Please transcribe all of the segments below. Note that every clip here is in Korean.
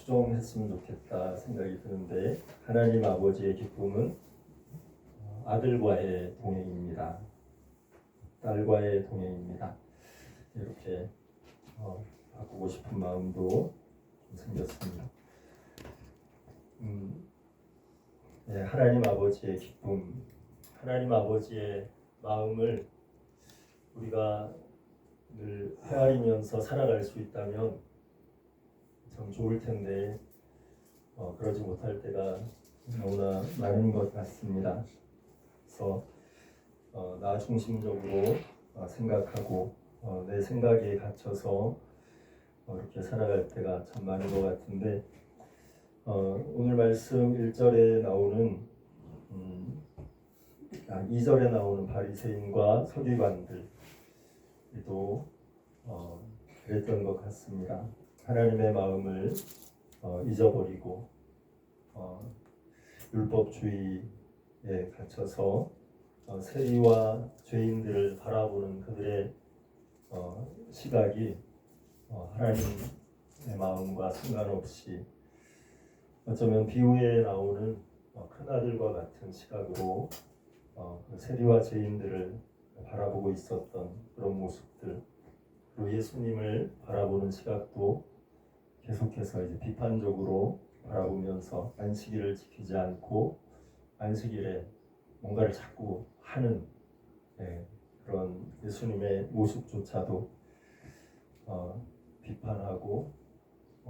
수정했으면 좋겠다 생각이 드는데, 하나님 아버지의 기쁨은 아들과의 동행입니다. 딸과의 동행입니다. 이렇게 바꾸고 싶은 마음도 좀 생겼습니다. 네, 하나님 아버지의 기쁨, 하나님 아버지의 마음을 우리가 늘 헤아리면서 살아갈 수 있다면 참 좋을 텐데 그러지 못할 때가 너무나 많은 것 같습니다. 그래서 나 중심적으로 생각하고 내 생각에 gat혀서 이렇게 살아갈 때가 참 많은 것 같은데, 오늘 말씀 1절에 나오는 2절에 나오는 바리새인과 서기관들도 그랬던 것 같습니다. 하나님의 마음을 잊어버리고 율법주의에 갇혀서 세리와 죄인들을 바라보는 그들의 시각이 하나님의 마음과 상관없이 어쩌면 비유에 나오는 큰아들과 같은 시각으로 세리와 죄인들을 바라보고 있었던 그런 모습들, 그리고 예수님을 바라보는 시각도 계속해서 이제 비판적으로 바라보면서 안식일을 지키지 않고 안식일에 뭔가를 자꾸 하는 그런 예수님의 모습조차도 비판하고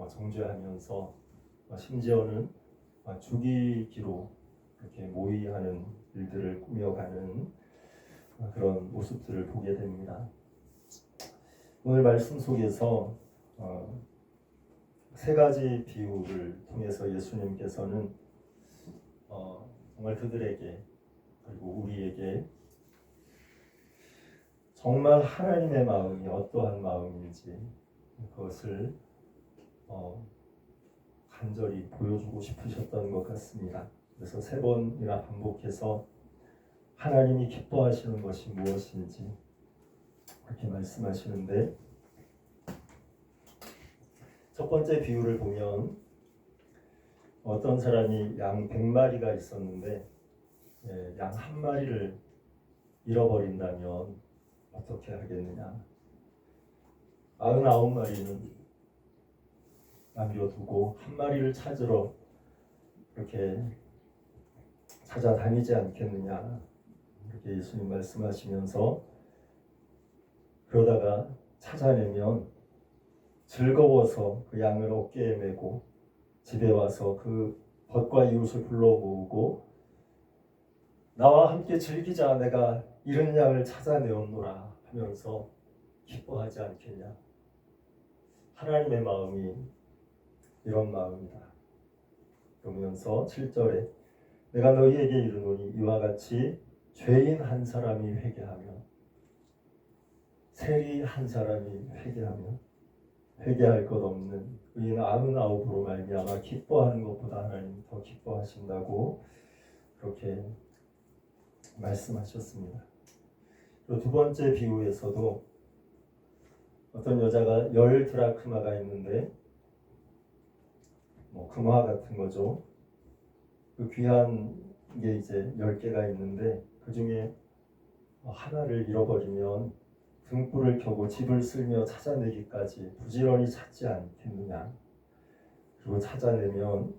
정죄하면서 심지어는 죽이기로 이렇게 모의하는 일들을 꾸며가는 그런 모습들을 보게 됩니다. 오늘 말씀 속에서 세 가지 비유를 통해서 예수님께서는 정말 그들에게 그리고 우리에게 정말 하나님의 마음이 어떠한 마음인지 그것을 간절히 보여주고 싶으셨던 것 같습니다. 그래서 세 번이나 반복해서 하나님이 기뻐하시는 것이 무엇인지 그렇게 말씀하시는데, 첫 번째 비유를 보면 어떤 사람이 양 100마리가 있었는데 양 한 마리를 잃어버린다면 어떻게 하겠느냐. 99마리는 남겨두고 한 마리를 찾으러 이렇게 찾아다니지 않겠느냐. 이렇게 예수님 말씀하시면서, 그러다가 찾아내면 즐거워서 그 양을 어깨에 메고 집에 와서 그 벗과 이웃을 불러 모으고 나와 함께 즐기자, 내가 잃은 양을 찾아내었노라 하면서 기뻐하지 않겠냐. 하나님의 마음이 이런 마음이다. 그러면서 7절에 내가 너희에게 이르노니 이와 같이 죄인 한 사람이 회개하면, 세리 한 사람이 회개하면 회개할 것 없는 의인 99으로 말미암아 기뻐하는 것보다 하나님 더 기뻐하신다고 그렇게 말씀하셨습니다. 그리고 두 번째 비유에서도 어떤 여자가 10드라크마가 있는데 금화 같은 거죠. 그 귀한 게 이제 10개가 있는데 그 중에 하나를 잃어버리면 등불을 켜고 집을 쓸며 찾아내기까지 부지런히 찾지 않겠느냐. 그리고 찾아내면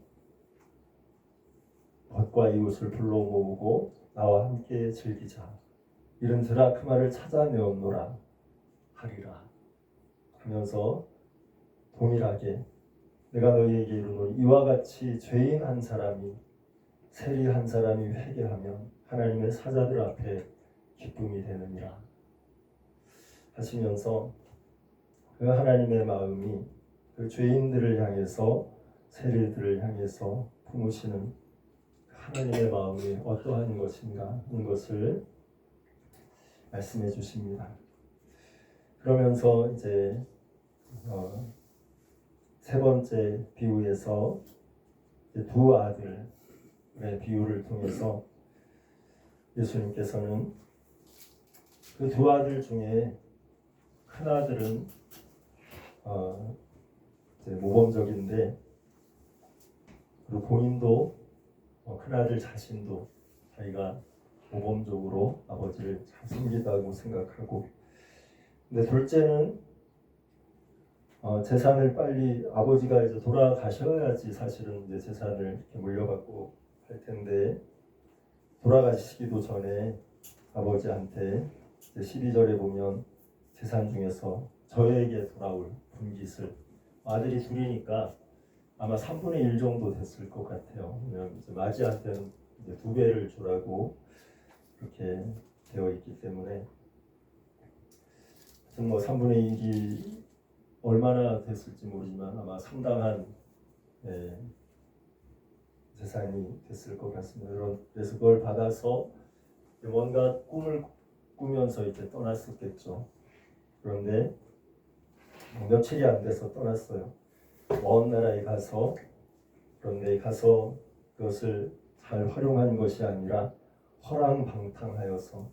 벗과 이웃을 불러 모으고 나와 함께 즐기자, 이런 드라크마를 찾아내었노라 하리라 하면서 동일하게 내가 너희에게 이르노니 이와 같이 죄인 한 사람이, 세리 한 사람이 회개하면 하나님의 사자들 앞에 기쁨이 되느니라 하시면서, 그 하나님의 마음이 그 죄인들을 향해서, 세리들을 향해서 품으시는 하나님의 마음이 어떠한 것인가 하는 것을 말씀해 주십니다. 그러면서 이제 세 번째 비유에서 두 아들의 비유를 통해서 예수님께서는 그 두 아들 중에 큰 아들은 이제 모범적인데 그 본인도 큰아들 자신도 자기가 모범적으로 아버지를 잘 섬기다고 생각하고, 근데 둘째는 재산을 빨리 아버지가 이제 돌아가셔야지 사실은 이제 재산을 이렇게 물려받고 할 텐데, 돌아가시기도 전에 아버지한테 이제 12절에 보면 재산 중에서 저에게 돌아올 분깃을, 아들이 둘이니까 아마 3분의 1 정도 됐을 것 같아요. 왜냐하면 이제 마지한테는 이제 2배를 주라고 그렇게 되어 있기 때문에, 지금 뭐 3분의 1이 얼마나 됐을지 모르지만 아마 상당한 재산이 됐을 것 같습니다. 그래서 그걸 받아서 뭔가 꿈을 꾸면서 이제 떠났었겠죠. 그런데 며칠이 안 돼서 떠났어요. 먼 나라에 가서, 그런데 가서 그것을 잘 활용한 것이 아니라 허랑방탕하여서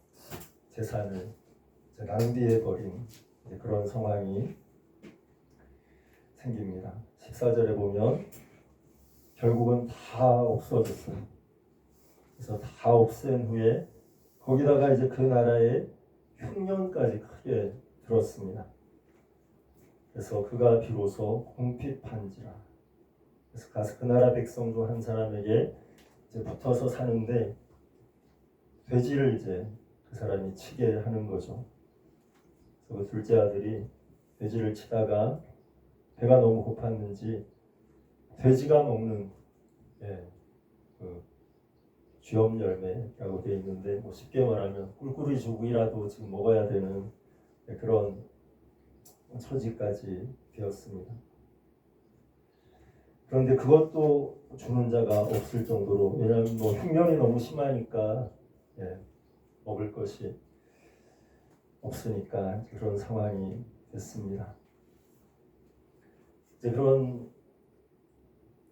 재산을 낭비해버린 그런 상황이 생깁니다. 14절에 보면 결국은 다 없어졌어요. 그래서 다 없앤 후에 거기다가 이제 그 나라에 흉년까지 크게 들었습니다. 그래서 그가 비로소 궁핍한지라. 그래서 가서 그 나라 백성 중 한 사람에게 이제 붙어서 사는데, 돼지를 이제 그 사람이 치게 하는 거죠. 그래서 그 둘째 아들이 돼지를 치다가 배가 너무 고팠는지 돼지가 먹는 그 쥐엄 열매라고 되어 있는데, 뭐 쉽게 말하면 꿀꿀이 죽이라도 지금 먹어야 되는 그런 처지까지 되었습니다. 그런데 그것도 주는 자가 없을 정도로, 왜냐하면 뭐 흉년이 너무 심하니까 먹을 것이 없으니까 그런 상황이 됐습니다. 이제 그런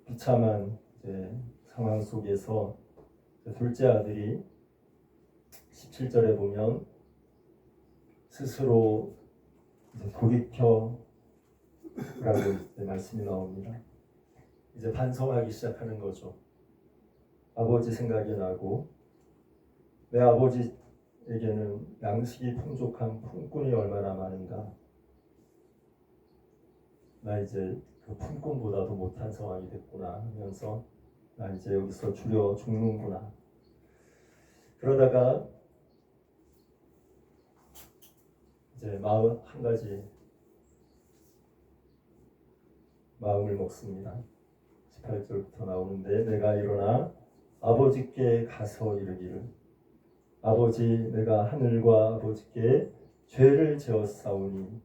비참한 상황 속에서 둘째 아들이 17절에 보면 스스로 돌이켜라고 말씀이 나옵니다. 이제 반성하기 시작하는 거죠. 아버지 생각이 나고, 내 아버지에게는 양식이 풍족한 품꾼이 얼마나 많은가. 나 이제 그 품꾼보다도 못한 상황이 됐구나 하면서, 나 이제 여기서 주려 죽는구나. 그러다가 이제 한 가지 마음을 먹습니다. 18절부터 나오는데, 내가 일어나 아버지께 가서 이르기를, 아버지, 내가 하늘과 아버지께 죄를 지었사오니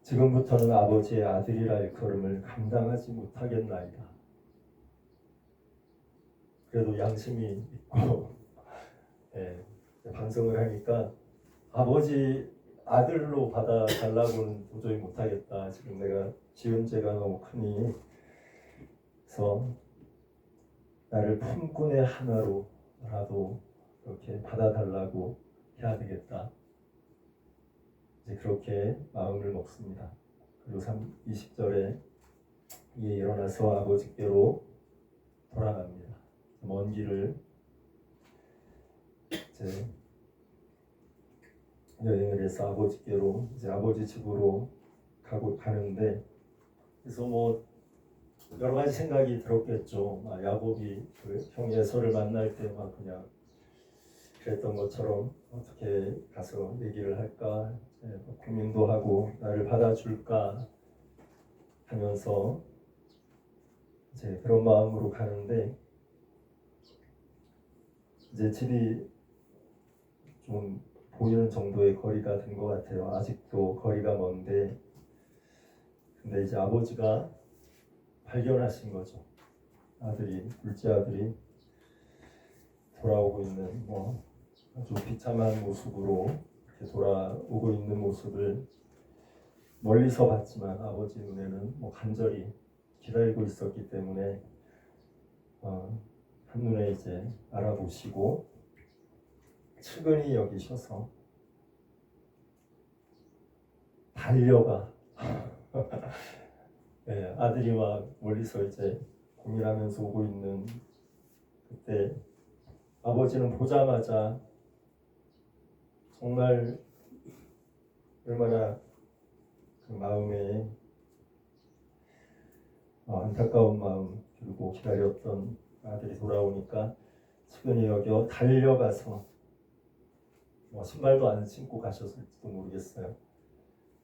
지금부터는 아버지의 아들이라 일컬음을 감당하지 못하겠나이다. 그래도 양심이 있고 반성을 하니까, 아버지 아들로 받아달라고는 도저히 못하겠다. 지금 내가 지은 죄가 너무 크니, 그래서 나를 품꾼의 하나로라도 그렇게 받아달라고 해야 되겠다. 이제 그렇게 마음을 먹습니다. 그리고 20절에 이에 일어나서 아버지께로 돌아갑니다. 먼 길을 이제 여행을 해서 아버지께로, 이제 아버지 집으로 가는데, 그래서 뭐 여러 가지 생각이 들었겠죠. 야곱이 그 형 에서를 만날 때 막 그냥 그랬던 것처럼 어떻게 가서 얘기를 할까, 고민도 하고 나를 받아줄까 하면서 이제 그런 마음으로 가는데, 이제 집이 좀 보이는 정도의 거리가 된 것 같아요. 아직도 거리가 먼데, 근데 이제 아버지가 발견하신 거죠. 둘째 아들이 돌아오고 있는 아주 비참한 모습으로 이렇게 돌아오고 있는 모습을 멀리서 봤지만, 아버지 눈에는 간절히 기다리고 있었기 때문에 한눈에 이제 알아보시고 측은히 여기셔서 달려가 예, 아들이 막 멀리서 이제 고민하면서 오고 있는 그때 아버지는 보자마자 정말 얼마나 그 마음에 안타까운 마음, 그리고 기다렸던 아들이 돌아오니까 측은히 여겨 달려가서 신발도 안 신고 가셨을지도 모르겠어요.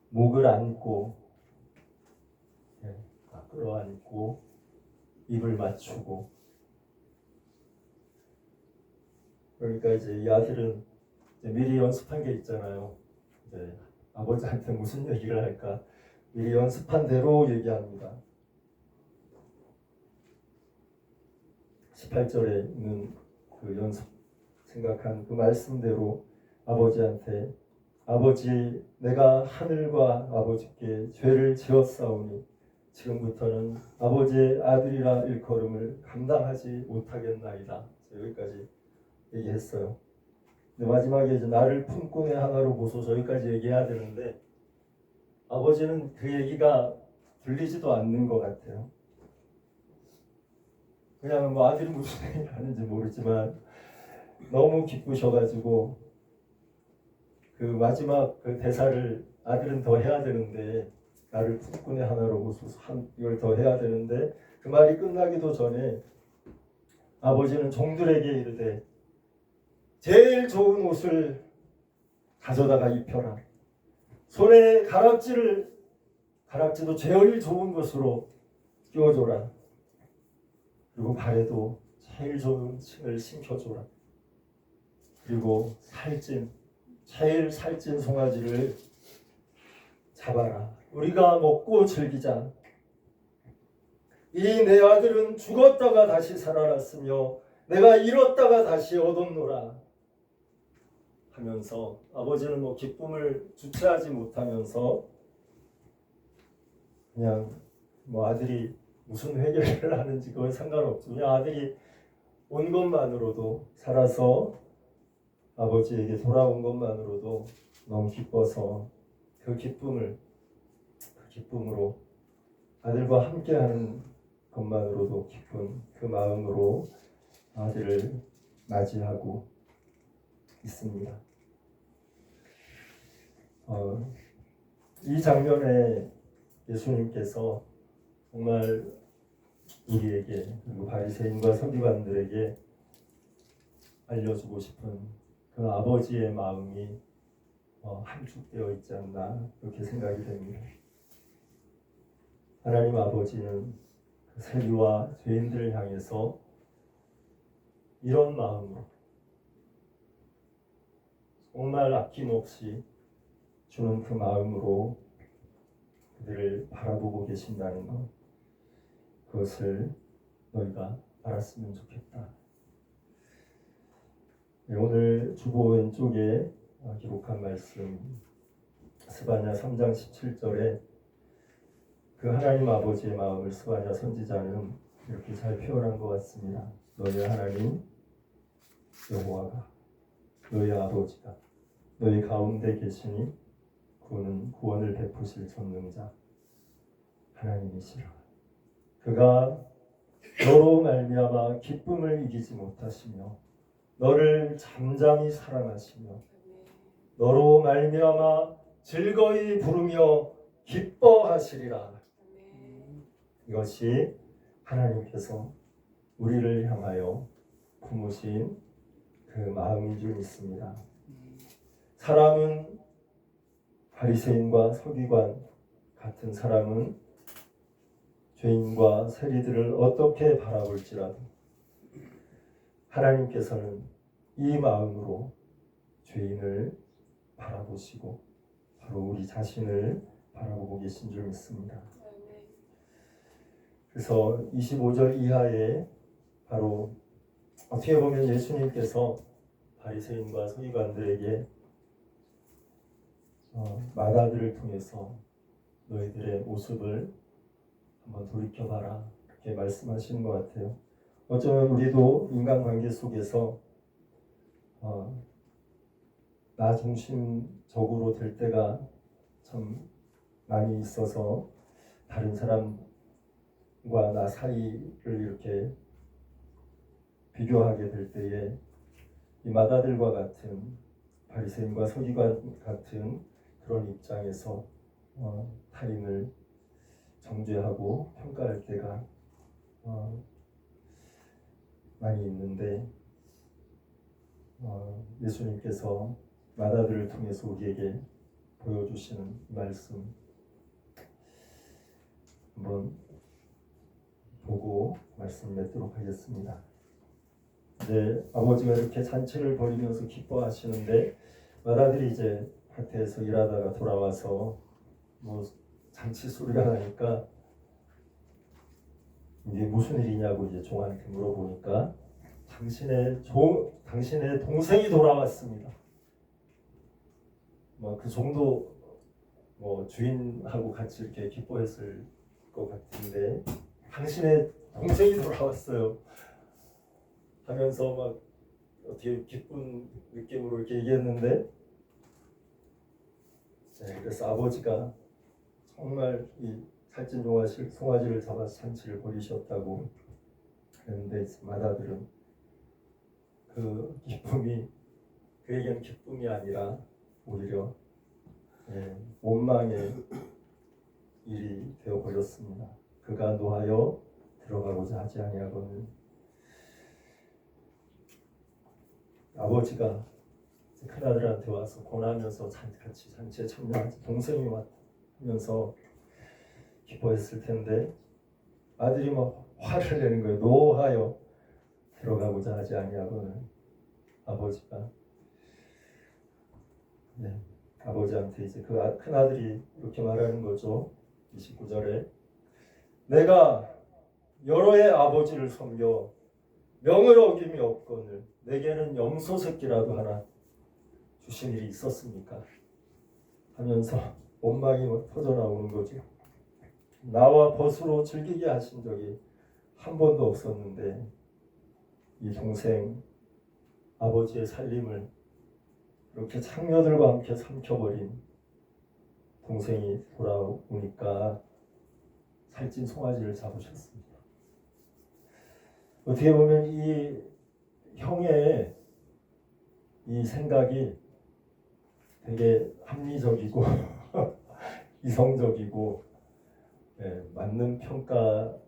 목을 안고, 예, 끌어안고 입을 맞추고. 그러니까 이제 이 아들은 이제 미리 연습한 게 있잖아요. 이제 아버지한테 무슨 얘기를 할까 미리 연습한 대로 얘기합니다. 18절에 있는 그 연습 생각한 그 말씀대로 아버지한테, 아버지, 내가 하늘과 아버지께 죄를 지었사오니 지금부터는 아버지의 아들이라 일컬음을 감당하지 못하겠나이다. 여기까지 얘기했어요. 근데 마지막에 이제 나를 품꾼의 하나로 보소서, 여기까지 얘기해야 되는데 아버지는 그 얘기가 들리지도 않는 것 같아요. 그냥 아들이 무슨 얘기를 하는지 모르지만 너무 기쁘셔가지고 그 마지막 그 대사를 아들은 더 해야 되는데, 나를 품꾼의 하나로 보소서, 이걸 더 해야 되는데 그 말이 끝나기도 전에 아버지는 종들에게 이르되 제일 좋은 옷을 가져다가 입혀라. 손에 가락지도 제일 좋은 것으로 끼워줘라. 그리고 발에도 제일 좋은 신을 신겨줘라. 그리고 제일 살찐 송아지를 잡아라. 우리가 먹고 즐기자. 이 내 아들은 죽었다가 다시 살아났으며 내가 잃었다가 다시 얻었노라 하면서, 아버지는 기쁨을 주체하지 못하면서 그냥 아들이 무슨 회개를 하는지 그건 상관없죠. 그냥 아들이 온 것만으로도, 살아서 아버지에게 돌아온 것만으로도 너무 기뻐서 그 기쁨으로 아들과 함께하는 것만으로도 기쁜 그 마음으로 아들을 맞이하고 있습니다. 이 장면에 예수님께서 정말 우리에게, 그리고 바리새인과 서기관들에게 알려주고 싶은 그 아버지의 마음이 함축되어 있지 않나, 그렇게 생각이 됩니다. 하나님 아버지는 그 세리와 죄인들을 향해서 이런 마음으로 정말 아낌없이 주는 그 마음으로 그들을 바라보고 계신다는 것, 그것을 너희가 알았으면 좋겠다. 오늘 주보 왼쪽에 기록한 말씀, 스바냐 3장 17절에 그 하나님 아버지의 마음을 스바냐 선지자는 이렇게 잘 표현한 것 같습니다. 너희 하나님 여호와가, 너희 아버지가 너희 가운데 계시니 그는 구원을 베푸실 전능자 하나님이시라. 그가 너로 말미암아 기쁨을 이기지 못하시며 너를 잠잠히 사랑하시며 너로 말미암아 즐거이 부르며 기뻐하시리라. 이것이 하나님께서 우리를 향하여 품으신 그 마음인 줄 믿습니다. 사람은, 바리새인과 서기관 같은 사람은 죄인과 세리들을 어떻게 바라볼지라도 하나님께서는 이 마음으로 죄인을 바라보시고 바로 우리 자신을 바라보고 계신 줄 믿습니다. 그래서 25절 이하에 바로 어떻게 보면 예수님께서 바리새인과 서기관들에게 마다들을 통해서 너희들의 모습을 한번 돌이켜봐라, 이렇게 말씀하시는 것 같아요. 어쩌면 우리도 인간관계 속에서 나 중심적으로 될 때가 참 많이 있어서 다른 사람 나 사이를 이렇게 비교하게 될 때에 이 마다들과 같은 바리새인과 서기관 같은 그런 입장에서 타인을 정죄하고 평가할 때가 많이 있는데 예수님께서 마다들을 통해서 우리에게 보여주시는 이 말씀 한번 보고 말씀 맺도록 하겠습니다. 이제 아버지가 이렇게 잔치를 벌이면서 기뻐하시는데 마다들이 이제 밭에서 일하다가 돌아와서 뭐 잔치 소리가 나니까 이게 무슨 일이냐고 이제 종한테 물어보니까 당신의 동생이 돌아왔습니다. 뭐 그 정도 뭐 주인하고 같이 이렇게 기뻐했을 것 같은데 당신의 동생이 돌아왔어요 하면서 막 어떻게 기쁜 느낌으로 이렇게 얘기했는데 그래서 아버지가 정말 이 살찐 송아지를 잡아서 잔치를 벌이셨다고 그랬는데 마다들은 그 기쁨이 그에게는 기쁨이 아니라 오히려 원망의 일이 되어버렸습니다. 그가 노하여 들어가고자 하지 아니하거늘 아버지가 큰아들한테 와서 권하면서 같이 잔치에 참여하지 동생이 하면서 기뻐했을 텐데 아들이 막 화를 내는 거예요. 노하여 들어가고자 하지 아니하거늘 아버지가 아버지한테 이제 그 큰아들이 이렇게 말하는 거죠. 29절에 내가 여러의 아버지를 섬겨 명을 어김이 없거늘 내게는 염소 새끼라도 하나 주신 일이 있었습니까? 하면서 원망이 터져 나오는 거죠. 나와 벗으로 즐기게 하신 적이 한 번도 없었는데 이 동생 아버지의 살림을 이렇게 창녀들과 함께 삼켜버린 동생이 돌아오니까 살찐 송아지를 잡으셨습니다. 어떻게 보면 이 형의 이 생각이 되게 합리적이고 이성적이고 맞는 평가가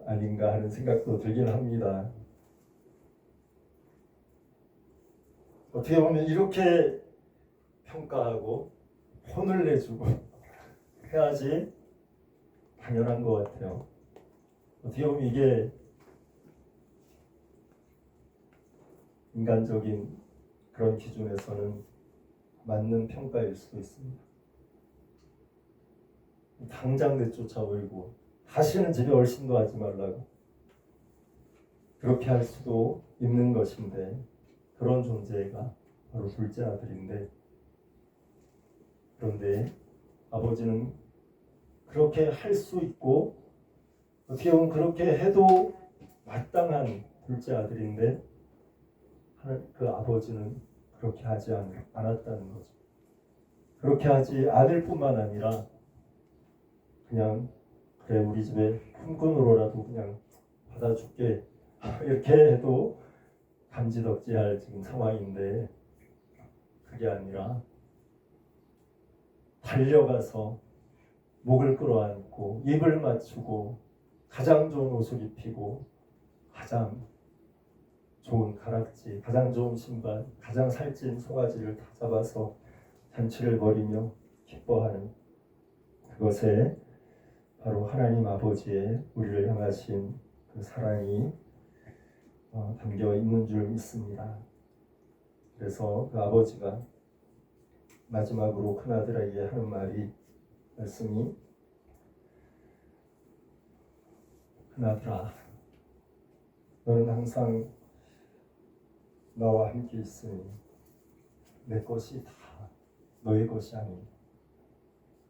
아닌가 하는 생각도 들긴 합니다. 어떻게 보면 이렇게 평가하고 혼을 내주고 해야지 당연한 것 같아요. 어떻게 보면 이게 인간적인 그런 기준에서는 맞는 평가일 수도 있습니다. 당장 내쫓아버리고 다시는 집에 얼씬도 하지 말라고 그렇게 할 수도 있는 것인데 그런 존재가 바로 둘째 아들인데 그런데 아버지는 그렇게 할 수 있고 어떻게 보면 그렇게 해도 마땅한 둘째 아들인데 그 아버지는 그렇게 하지 않았다는 거죠. 그렇게 하지 않을 뿐만 아니라 그냥 그래 우리 집에 품꾼으로라도 그냥 받아줄게 이렇게 해도 감지덕지할 지금 상황인데 그게 아니라 달려가서 목을 끌어안고 입을 맞추고 가장 좋은 옷을 입히고 가장 좋은 가락지, 가장 좋은 신발, 가장 살찐 송아지를 다 잡아서 잔치를 벌이며 기뻐하는 그것에 바로 하나님 아버지의 우리를 향하신 그 사랑이 담겨 있는 줄 믿습니다. 그래서 그 아버지가 마지막으로 큰아들에게 하는 말씀이 큰아들아 너는 항상 나와 함께 있으니 내 것이 다 너의 것이 아니다.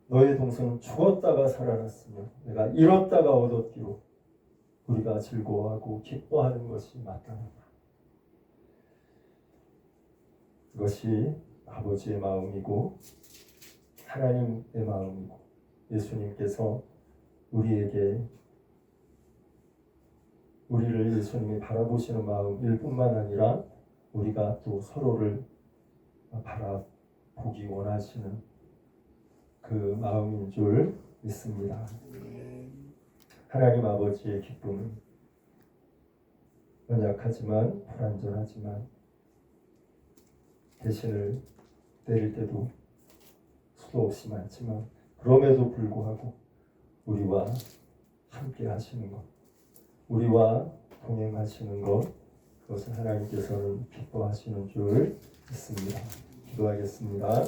너의 동생은 죽었다가 살아났으며 내가 잃었다가 얻었기로 우리가 즐거워하고 기뻐하는 것이 마땅하다. 그것이 아버지의 마음이고 하나님의 마음이고 예수님께서 우리에게 우리를 예수님이 바라보시는 마음일 뿐만 아니라 우리가 또 서로를 바라보기 원하시는 그 마음인 줄 믿습니다. 하나님 아버지의 기쁨은 연약하지만 불완전하지만 대신을 내릴 때도 수도 없이 많지만 그럼에도 불구하고 우리와 함께 하시는 것, 우리와 동행하시는 것, 그것을 하나님께서는 기뻐하시는 줄 믿습니다. 기도하겠습니다.